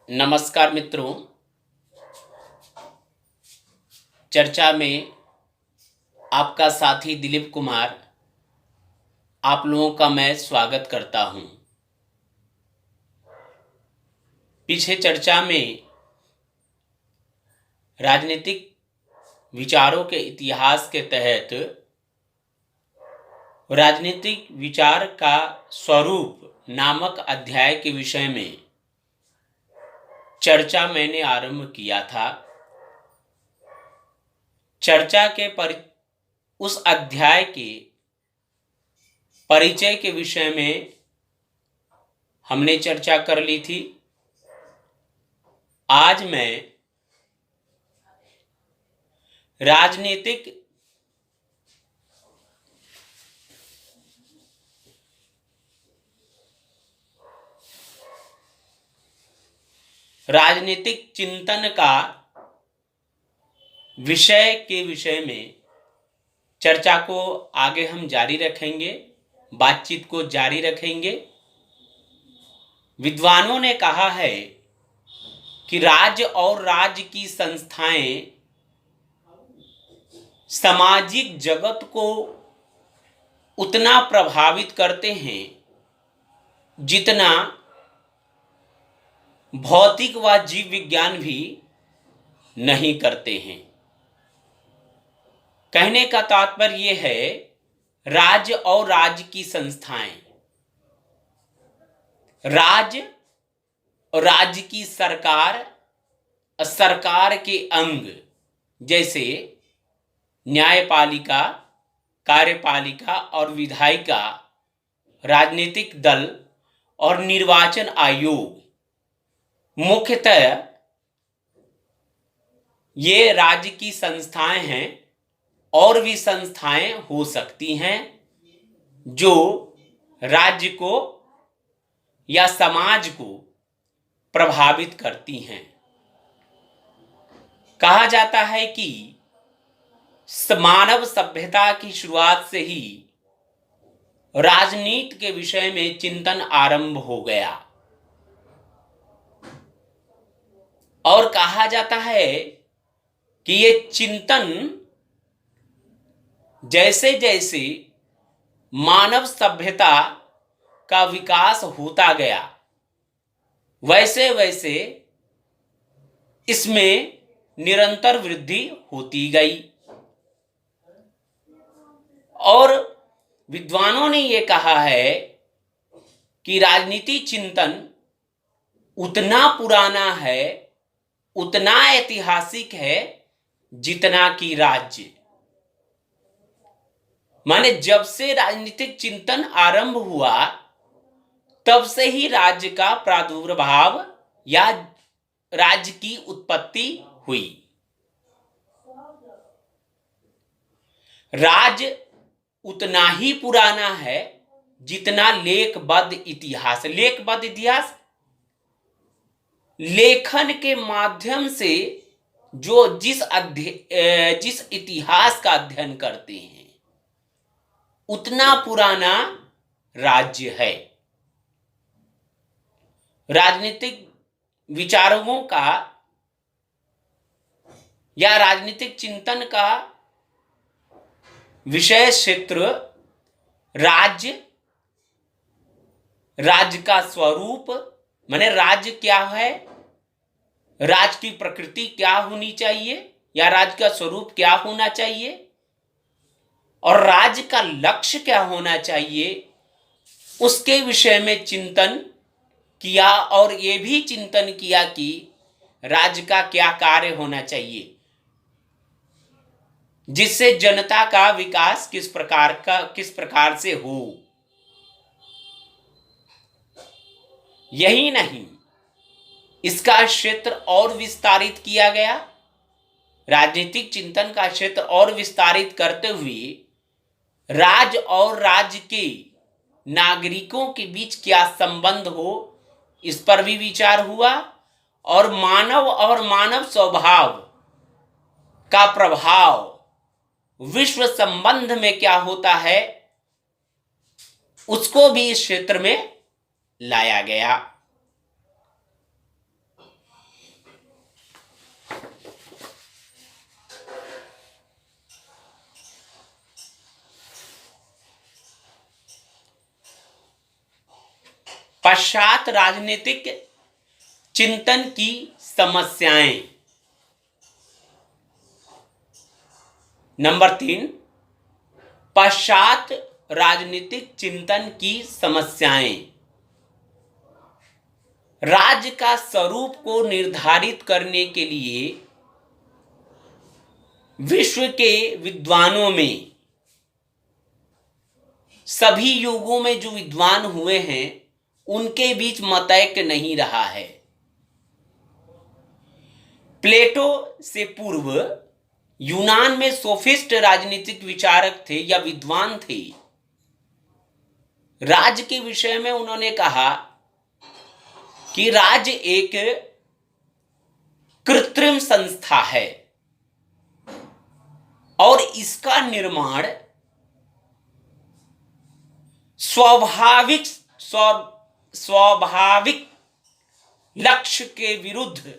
नमस्कार मित्रों। चर्चा में आपका साथी दिलीप कुमार आप लोगों का मैं स्वागत करता हूं। पीछे चर्चा में राजनीतिक विचारों के इतिहास के तहत राजनीतिक विचार का स्वरूप नामक अध्याय के विषय में चर्चा मैंने आरंभ किया था। चर्चा के उस अध्याय के परिचय के विषय में हमने चर्चा कर ली थी। आज मैं राजनीतिक चिंतन का विषय के विषय में चर्चा को आगे हम जारी रखेंगे, बातचीत को जारी रखेंगे। विद्वानों ने कहा है कि राज्य और राज्य की संस्थाएं सामाजिक जगत को उतना प्रभावित करते हैं जितना भौतिक व जीव विज्ञान भी नहीं करते हैं। कहने का तात्पर्य यह है, राज्य और राज्य की संस्थाएं, राज्य और राज्य की सरकार, सरकार के अंग जैसे न्यायपालिका, कार्यपालिका और विधायिका, राजनीतिक दल और निर्वाचन आयोग, मुख्यतः ये राज्य की संस्थाएं हैं और भी संस्थाएं हो सकती हैं जो राज्य को या समाज को प्रभावित करती हैं। कहा जाता है कि मानव सभ्यता की शुरुआत से ही राजनीति के विषय में चिंतन आरंभ हो गया और कहा जाता है कि ये चिंतन जैसे जैसे मानव सभ्यता का विकास होता गया वैसे वैसे इसमें निरंतर वृद्धि होती गई। और विद्वानों ने ये कहा है कि राजनीति चिंतन उतना पुराना है, उतना ऐतिहासिक है जितना कि राज्य। माने जब से राजनीतिक चिंतन आरंभ हुआ तब से ही राज्य का प्रादुर्भाव या राज्य की उत्पत्ति हुई। राज्य उतना ही पुराना है जितना लेखबद्ध इतिहास। लेखबद्ध इतिहास लेखन के माध्यम से जो जिस इतिहास का अध्ययन करते हैं उतना पुराना राज्य है। राजनीतिक विचारों का या राजनीतिक चिंतन का विषय क्षेत्र राज्य, राज्य का स्वरूप, माने राज्य क्या है, राज्य की प्रकृति क्या होनी चाहिए या राज्य का स्वरूप क्या होना चाहिए और राज्य का लक्ष्य क्या होना चाहिए, उसके विषय में चिंतन किया। और यह भी चिंतन किया कि राज्य का क्या कार्य होना चाहिए जिससे जनता का विकास किस प्रकार से हो। यही नहीं, इसका क्षेत्र और विस्तारित किया गया। राजनीतिक चिंतन का क्षेत्र और विस्तारित करते हुए राज्य और राज्य के नागरिकों के बीच क्या संबंध हो इस पर भी विचार हुआ और मानव स्वभाव का प्रभाव विश्व संबंध में क्या होता है उसको भी इस क्षेत्र में लाया गया। पश्चात राजनीतिक चिंतन की समस्याएं। नंबर 3, पश्चात राजनीतिक चिंतन की समस्याएं। राज्य का स्वरूप को निर्धारित करने के लिए विश्व के विद्वानों में, सभी युगों में जो विद्वान हुए हैं उनके बीच मतैक्य नहीं रहा है। प्लेटो से पूर्व यूनान में सोफिस्ट राजनीतिक विचारक थे या विद्वान थे। राज्य के विषय में उन्होंने कहा कि राज्य एक कृत्रिम संस्था है और इसका निर्माण स्वाभाविक लक्ष्य के विरुद्ध,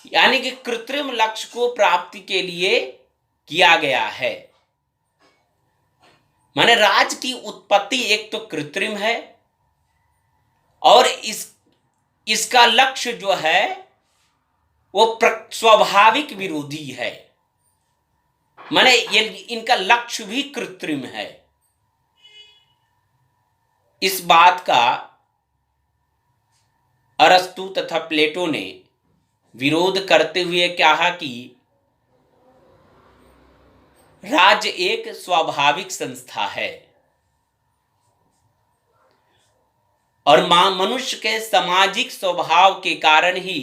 यानी कि कृत्रिम लक्ष्य को प्राप्ति के लिए किया गया है। माने राज्य की उत्पत्ति एक तो कृत्रिम है और इसका लक्ष्य जो है वो स्वाभाविक विरोधी है। माने ये इनका लक्ष्य भी कृत्रिम है। इस बात का अरस्तु तथा प्लेटो ने विरोध करते हुए कहा कि राज्य एक स्वाभाविक संस्था है और मनुष्य के सामाजिक स्वभाव के कारण ही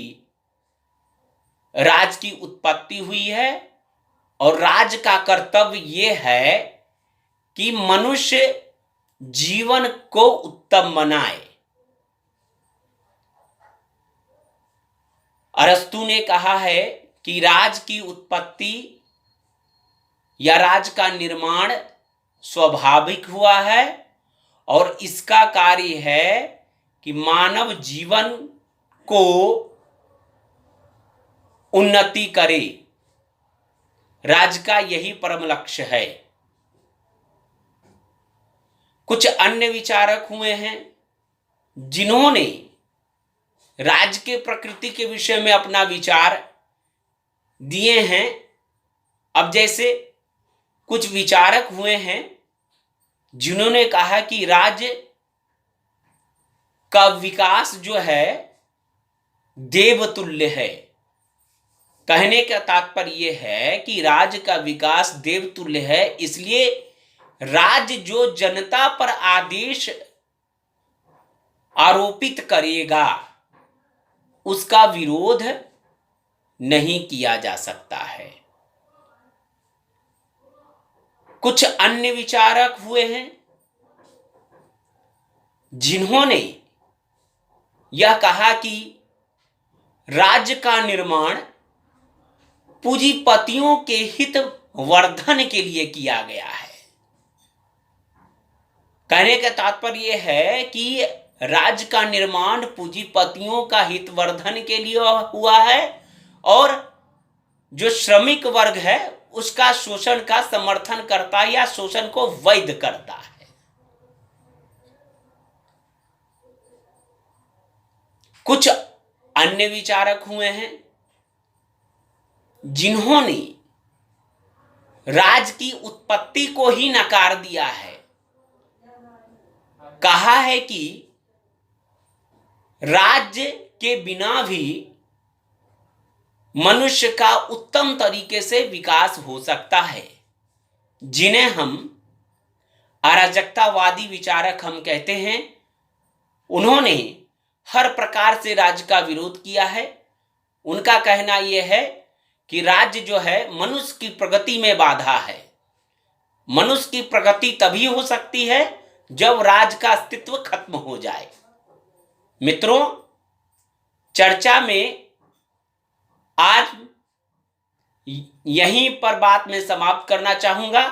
राज्य की उत्पत्ति हुई है और राज्य का कर्तव्य यह है कि मनुष्य जीवन को उत्तम बनाए। अरस्तु ने कहा है कि राज्य की उत्पत्ति या राज्य का निर्माण स्वाभाविक हुआ है और इसका कार्य है कि मानव जीवन को उन्नति करे। राज्य का यही परम लक्ष्य है। कुछ अन्य विचारक हुए हैं जिन्होंने राज्य के प्रकृति के विषय में अपना विचार दिए हैं। अब जैसे कुछ विचारक हुए हैं जिन्होंने कहा कि राज्य का विकास जो है देवतुल्य है। कहने का तात्पर्य यह है कि राज्य का विकास देवतुल्य है, इसलिए राज्य जो जनता पर आदेश आरोपित करेगा उसका विरोध नहीं किया जा सकता है। कुछ अन्य विचारक हुए हैं जिन्होंने यह कहा कि राज्य का निर्माण पूंजीपतियों के हित वर्धन के लिए किया गया है। कहने का तात्पर्य यह है कि राज्य का निर्माण पूंजीपतियों का हित वर्धन के लिए हुआ है और जो श्रमिक वर्ग है उसका शोषण का समर्थन करता है या शोषण को वैध करता है। कुछ अन्य विचारक हुए हैं जिन्होंने राज्य की उत्पत्ति को ही नकार दिया है। कहा है कि राज्य के बिना भी मनुष्य का उत्तम तरीके से विकास हो सकता है, जिन्हें हम अराजकतावादी विचारक हम कहते हैं। उन्होंने हर प्रकार से राज्य का विरोध किया है। उनका कहना यह है कि राज्य जो है मनुष्य की प्रगति में बाधा है। मनुष्य की प्रगति तभी हो सकती है जब राज्य का अस्तित्व खत्म हो जाए। मित्रों, चर्चा में आज यहीं पर बात मैं समाप्त करना चाहूंगा।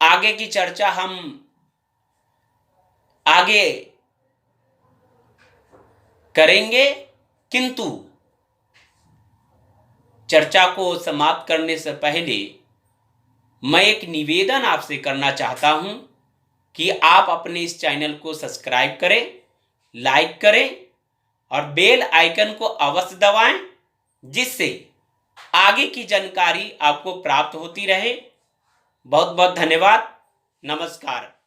आगे की चर्चा हम आगे करेंगे, किंतु चर्चा को समाप्त करने से पहले मैं एक निवेदन आपसे करना चाहता हूं कि आप अपने इस चैनल को सब्सक्राइब करें, लाइक करें और बेल आइकन को अवश्य दबाएं, जिससे आगे की जानकारी आपको प्राप्त होती रहे। बहुत बहुत धन्यवाद। नमस्कार।